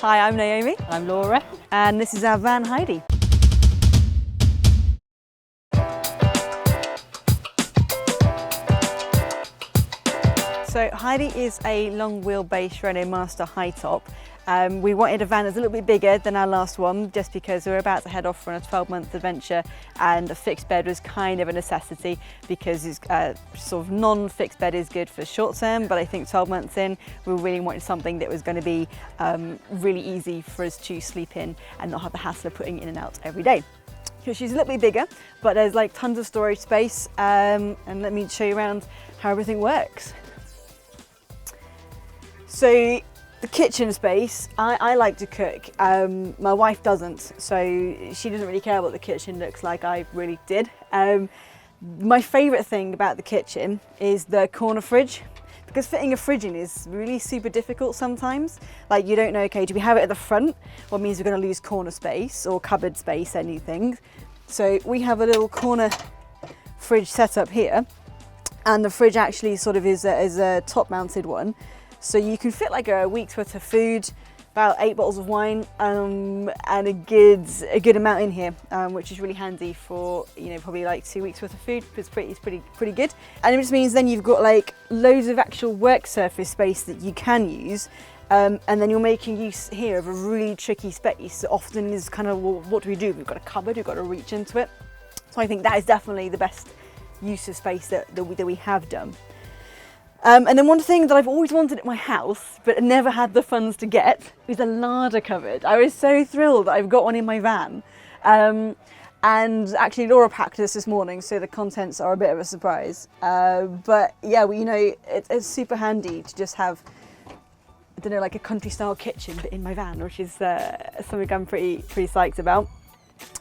Hi, I'm Naomi. I'm Laura. And this is our van Heidi. So Heidi is a long wheelbase Renault Master high top. We wanted a van that's a little bit bigger than our last one just because we were about to head off on a 12-month adventure and a fixed bed was kind of a necessity because it's, sort of non-fixed bed is good for short term, but I think 12 months in we really wanted something that was going to be really easy for us to sleep in and not have the hassle of putting in and out every day. So she's a little bit bigger, but there's like tons of storage space, and let me show you around how everything works. So the kitchen space, I like to cook. My wife doesn't, so she doesn't really care what the kitchen looks like. I really did. My favourite thing about the kitchen is the corner fridge, because fitting a fridge in is really super difficult sometimes. Like you don't know, okay, do we have it at the front? What means we're going to lose corner space or cupboard space, anything. So we have a little corner fridge set up here, and the fridge actually sort of is a top mounted one. So you can fit like a week's worth of food, about 8 bottles of wine, and a good amount in here, which is really handy for, you know, probably like 2 weeks worth of food. It's pretty good. And it just means then you've got like loads of actual work surface space that you can use, and then you're making use here of a really tricky space that often is kind of, well, what do we do? We've got a cupboard, we've got to reach into it. So I think that is definitely the best use of space that we have done. And then one thing that I've always wanted at my house, but never had the funds to get, is a larder cupboard. I was so thrilled that I've got one in my van. And actually Laura packed this morning, so the contents are a bit of a surprise. But yeah, well, you know, it's super handy to just have, I don't know, like a country style kitchen, but in my van, which is something I'm pretty psyched about.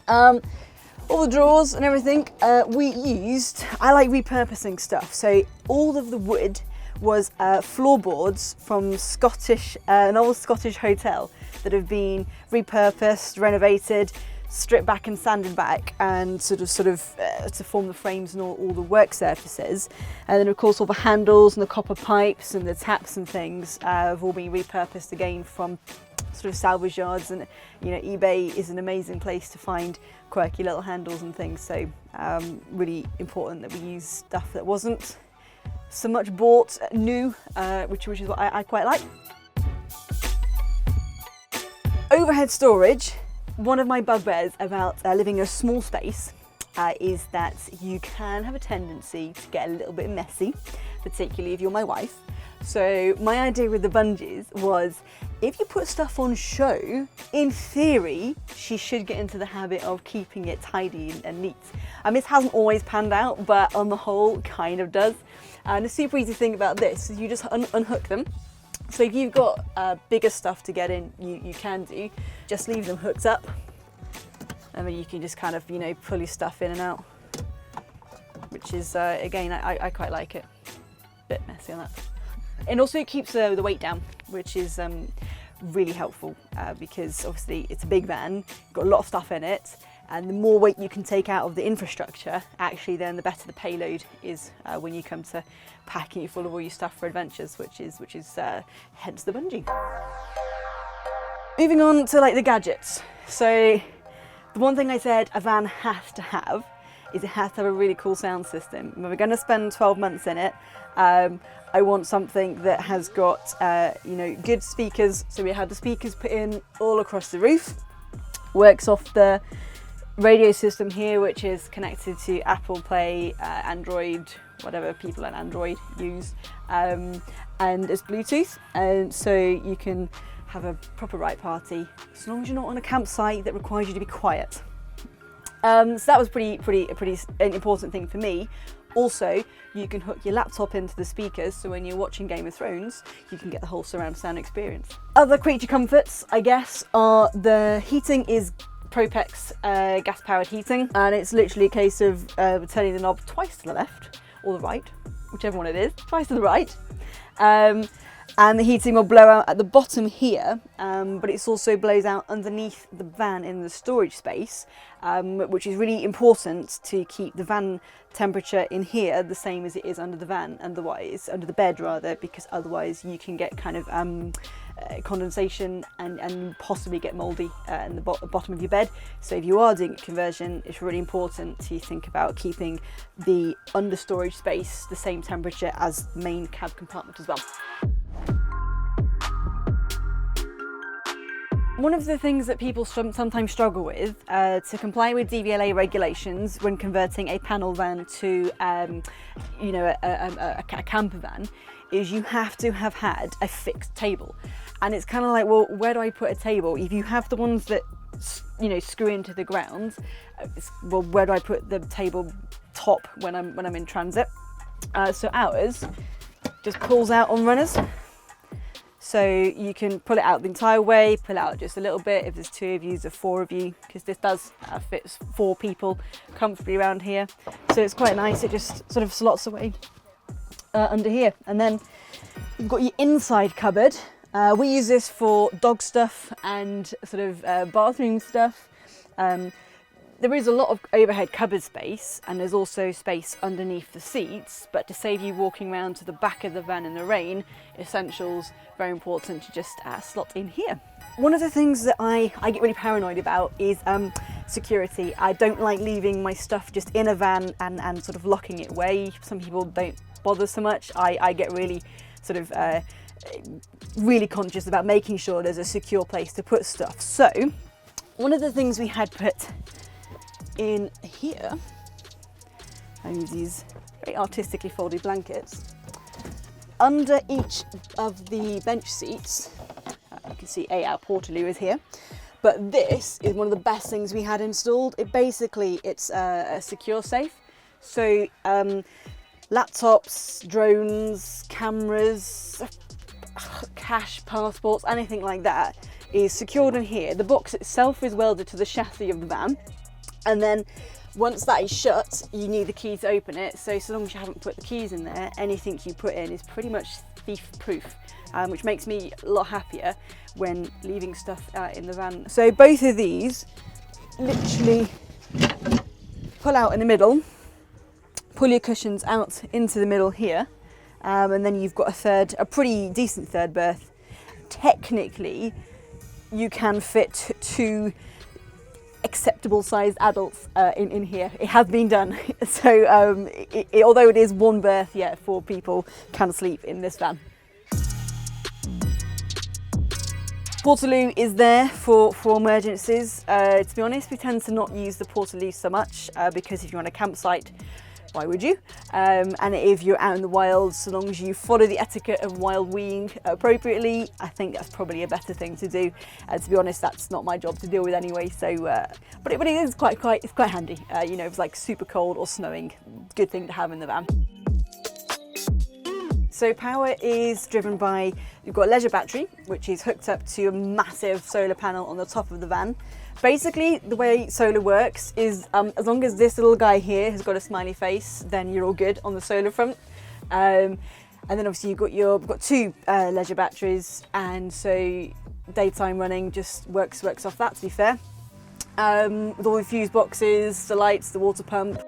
All the drawers and everything we used, I like repurposing stuff. So all of the wood was floorboards from an old Scottish hotel that have been repurposed, renovated, stripped back and sanded back, and sort of to form the frames and all the work surfaces. And then of course all the handles and the copper pipes and the taps and things have all been repurposed again from sort of salvage yards. And you know, eBay is an amazing place to find quirky little handles and things, so really important that we use stuff that wasn't so much bought new, which is what I quite like. Overhead storage. One of my bugbears about living in a small space is that you can have a tendency to get a little bit messy, particularly if you're my wife. So my idea with the bungees was, if you put stuff on show, in theory, she should get into the habit of keeping it tidy and neat. This hasn't always panned out, but on the whole, kind of does. And the super easy thing about this is you just unhook them. So if you've got bigger stuff to get in, you can do. Just leave them hooked up, and then you can just kind of, you know, pull your stuff in and out, which is, again, I quite like it. Bit messy on that. And also it keeps the weight down, which is really helpful because obviously it's a big van, you've got a lot of stuff in it, and the more weight you can take out of the infrastructure, actually then the better the payload is when you come to packing it full of all your stuff for adventures, which is hence the bungee. Moving on to like the gadgets. So the one thing I said a van has to have is it has to have a really cool sound system. When we're going to spend 12 months in it, I want something that has got, you know, good speakers. So we had the speakers put in all across the roof. Works off the radio system here, which is connected to Apple Play, Android, whatever people on Android use, and it's Bluetooth, and so you can have a proper right party as long as you're not on a campsite that requires you to be quiet. So that was a pretty important thing for me. Also, you can hook your laptop into the speakers, so when you're watching Game of Thrones, you can get the whole surround sound experience. Other creature comforts, I guess, are the heating is Propex gas-powered heating, and it's literally a case of turning the knob twice to the left, or the right, whichever one it is, twice to the right. And the heating will blow out at the bottom here, but it also blows out underneath the van in the storage space, which is really important to keep the van temperature in here the same as it is under the van, otherwise, under the bed rather, because otherwise you can get kind of condensation and possibly get mouldy in the bottom of your bed. So if you are doing a conversion, it's really important to think about keeping the understorage space the same temperature as the main cab compartment as well. One of the things that people sometimes struggle with to comply with DVLA regulations when converting a panel van to a camper van is you have to have had a fixed table. And it's kind of like, well, where do I put a table? If you have the ones that screw into the ground, well, where do I put the table top when I'm in transit? So ours just pulls out on runners. So you can pull it out the entire way, pull out just a little bit if there's 2 of you or 4 of you, because this does fit 4 people comfortably around here. So it's quite nice, it just sort of slots away under here. And then you've got your inside cupboard. We use this for dog stuff and sort of bathroom stuff. There is a lot of overhead cupboard space, and there's also space underneath the seats, but to save you walking around to the back of the van in the rain, essentials, very important to just slot in here. One of the things that I get really paranoid about is security. I don't like leaving my stuff just in a van and sort of locking it away. Some people don't bother so much. I get really sort of really conscious about making sure there's a secure place to put stuff. So one of the things we had put in here, I use these very artistically folded blankets. Under each of the bench seats, you can see our Portaloo is here, but this is one of the best things we had installed. It's a secure safe. So laptops, drones, cameras, cash, passports, anything like that is secured in here. The box itself is welded to the chassis of the van. And then once that is shut, you need the key to open it. So long as you haven't put the keys in there, anything you put in is pretty much thief-proof, which makes me a lot happier when leaving stuff in the van. So both of these literally pull out in the middle, pull your cushions out into the middle here, and then you've got a pretty decent third berth. Technically, you can fit 2 acceptable sized adults in here. It has been done. So although it is 1 berth, 4 people can sleep in this van. Portaloo is there for emergencies. To be honest, we tend to not use the Portaloo so much because if you're on a campsite, why would you? And if you're out in the wild, so long as you follow the etiquette of wild weeing appropriately, I think that's probably a better thing to do. To be honest, that's not my job to deal with anyway. So, but it is quite handy. If it's like super cold or snowing, good thing to have in the van. So power is driven by, you've got a leisure battery, which is hooked up to a massive solar panel on the top of the van. Basically, the way solar works is as long as this little guy here has got a smiley face, then you're all good on the solar front. And then obviously you've got 2 leisure batteries, and so daytime running just works off that, to be fair. With all the fuse boxes, the lights, the water pump.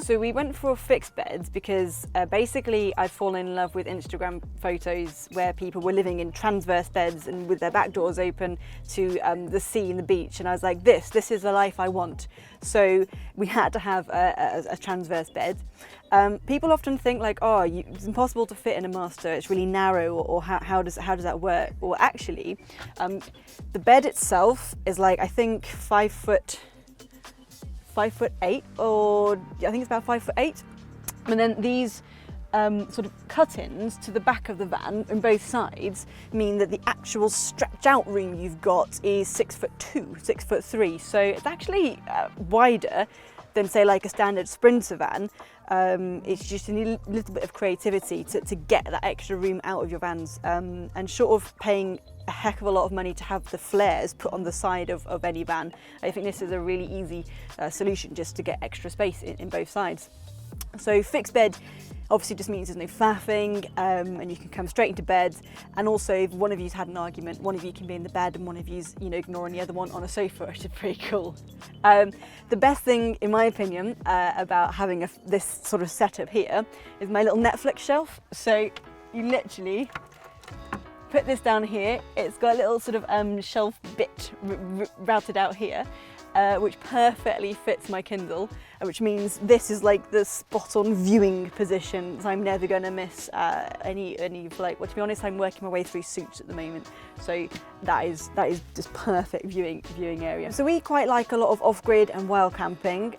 So we went for fixed beds because basically I'd fallen in love with Instagram photos where people were living in transverse beds and with their back doors open to the sea and the beach, and I was like, this is the life I want. So we had to have a transverse bed. People often think like, it's impossible to fit in a master, it's really narrow, or how does that work? Well, actually, the bed itself is like, I think 5'8", or I think it's about 5'8". And then these sort of cut-ins to the back of the van on both sides mean that the actual stretch out room you've got is 6'2", 6'3". So it's actually wider than say like a standard Sprinter van. It's just you need a little bit of creativity to get that extra room out of your vans, and short of paying a heck of a lot of money to have the flares put on the side of any van, I think this is a really easy solution just to get extra space in both sides. So fixed bed Obviously just means there's no faffing, and you can come straight into bed. And also if one of you's had an argument, one of you can be in the bed and one of you's, you know, ignoring the other one on a sofa, which is pretty cool. The best thing, in my opinion, about having this sort of setup here is my little Netflix shelf. So you literally put this down here. It's got a little sort of shelf bit routed out here, which perfectly fits my Kindle, which means this is like the spot-on viewing position. So I'm never going to miss any like. Well, to be honest, I'm working my way through Suits at the moment, so that is just perfect viewing area. So we quite like a lot of off-grid and wild camping.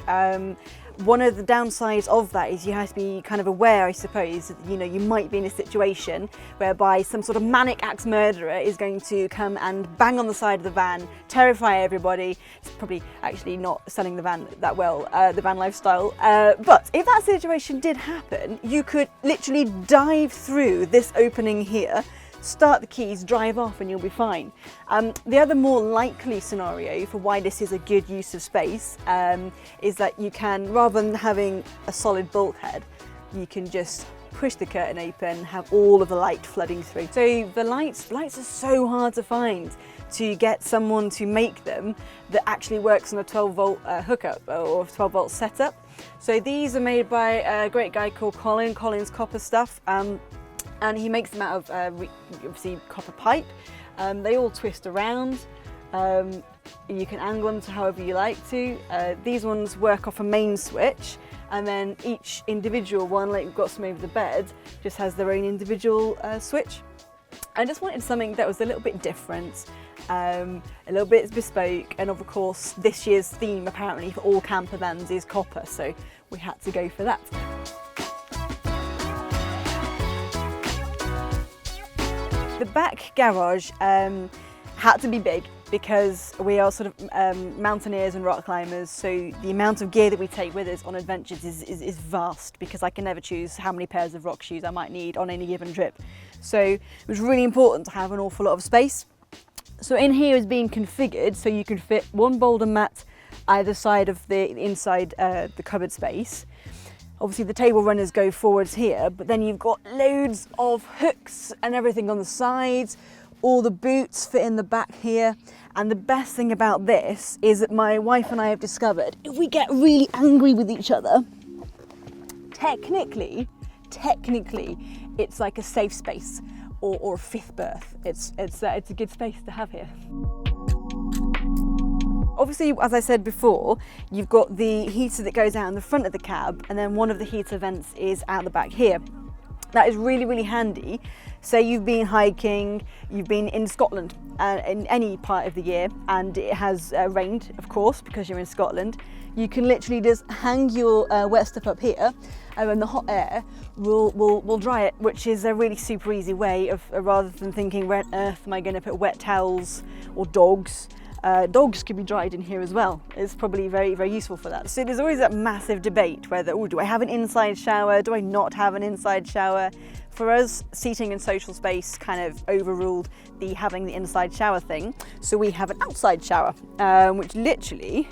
One of the downsides of that is you have to be kind of aware, I suppose, that, you know, you might be in a situation whereby some sort of manic axe murderer is going to come and bang on the side of the van, terrify everybody. It's probably actually not selling the van that well, the van lifestyle. But if that situation did happen, you could literally dive through this opening here, start the keys, drive off, and you'll be fine. The other more likely scenario for why this is a good use of space is that you can, rather than having a solid bulkhead, you can just push the curtain open, have all of the light flooding through. So the lights are so hard to find, to get someone to make them that actually works on a 12-volt hookup or 12-volt setup. So these are made by a great guy called Colin's Copper Stuff. And he makes them out of obviously copper pipe. They all twist around. You can angle them to however you like to. These ones work off a main switch, and then each individual one, like we've got some over the bed, just has their own individual switch. I just wanted something that was a little bit different, a little bit bespoke, and of course this year's theme apparently for all camper vans is copper, so we had to go for that. The back garage had to be big because we are sort of mountaineers and rock climbers, so the amount of gear that we take with us on adventures is vast, because I can never choose how many pairs of rock shoes I might need on any given trip. So it was really important to have an awful lot of space. So in here is being configured so you can fit one boulder mat either side of the inside the cupboard space. Obviously the table runners go forwards here, but then you've got loads of hooks and everything on the sides. All the boots fit in the back here. And the best thing about this is that my wife and I have discovered, if we get really angry with each other, technically, it's like a safe space or a fifth berth. It's a good space to have here. Obviously, as I said before, you've got the heater that goes out in the front of the cab, and then one of the heater vents is out the back here. That is really, really handy. Say you've been hiking, you've been in Scotland in any part of the year, and it has rained, of course, because you're in Scotland. You can literally just hang your wet stuff up here, and the hot air will dry it, which is a really super easy way of, rather than thinking, where on earth am I going to put wet towels or dogs? Dogs can be dried in here as well. It's probably very, very useful for that. So there's always that massive debate whether, oh, do I have an inside shower? Do I not have an inside shower? For us, seating and social space kind of overruled the having the inside shower thing. So we have an outside shower, which literally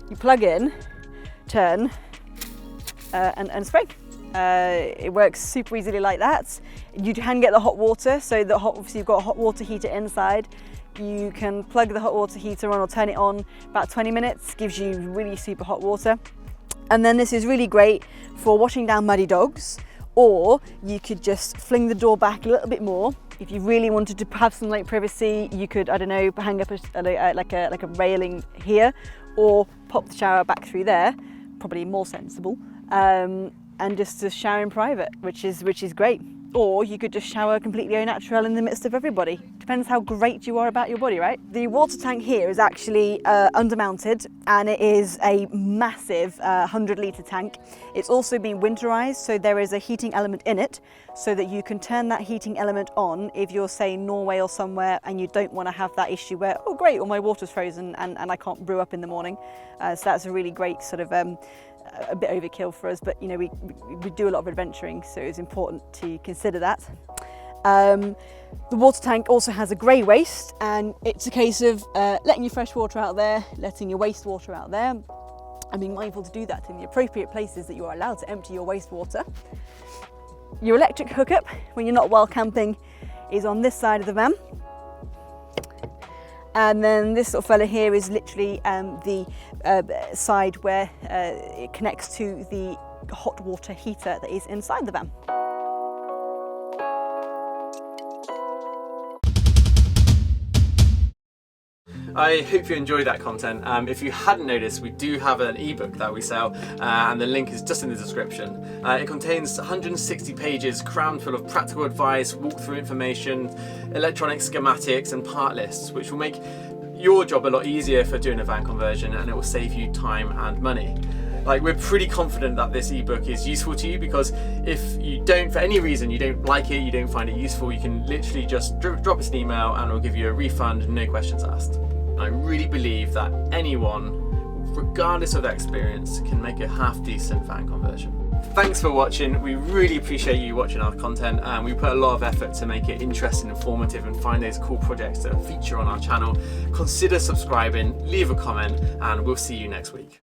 you plug in, turn, and spray. It works super easily like that. You can get the hot water, so obviously you've got a hot water heater inside. You can plug the hot water heater on or turn it on, about 20 minutes, gives you really super hot water. And then this is really great for washing down muddy dogs, or you could just fling the door back a little bit more. If you really wanted to have some like privacy, you could, I don't know, hang up like a railing here, or pop the shower back through there, probably more sensible, and just to shower in private, which is great. Or you could just shower completely au naturel in the midst of everybody. Depends how great you are about your body, right? The water tank here is actually undermounted, and it is a massive 100-litre tank. It's also been winterized, so there is a heating element in it, so that you can turn that heating element on if you're, say, in Norway or somewhere and you don't want to have that issue where, oh great, all my water's frozen and I can't brew up in the morning. So that's a really great sort of a bit overkill for us, but you know, we do a lot of adventuring, so it's important to consider that. The water tank also has a grey waste, and it's a case of letting your fresh water out there, letting your wastewater out there. and being mindful to do that in the appropriate places that you are allowed to empty your wastewater. Your electric hookup, when you're not wild camping, is on this side of the van. And then this little fella here is literally the side where it connects to the hot water heater that is inside the van. I hope you enjoyed that content. If you hadn't noticed, we do have an ebook that we sell, and the link is just in the description. It contains 160 pages crammed full of practical advice, walkthrough information, electronic schematics and part lists, which will make your job a lot easier for doing a van conversion, and it will save you time and money. Like, we're pretty confident that this ebook is useful to you, because if you don't, for any reason, you don't like it, you don't find it useful, you can literally just drop us an email and we'll give you a refund, no questions asked. I really believe that anyone, regardless of their experience, can make a half-decent van conversion. Thanks for watching. We really appreciate you watching our content, and we put a lot of effort to make it interesting, informative, and find those cool projects that feature on our channel. Consider subscribing, leave a comment, and we'll see you next week.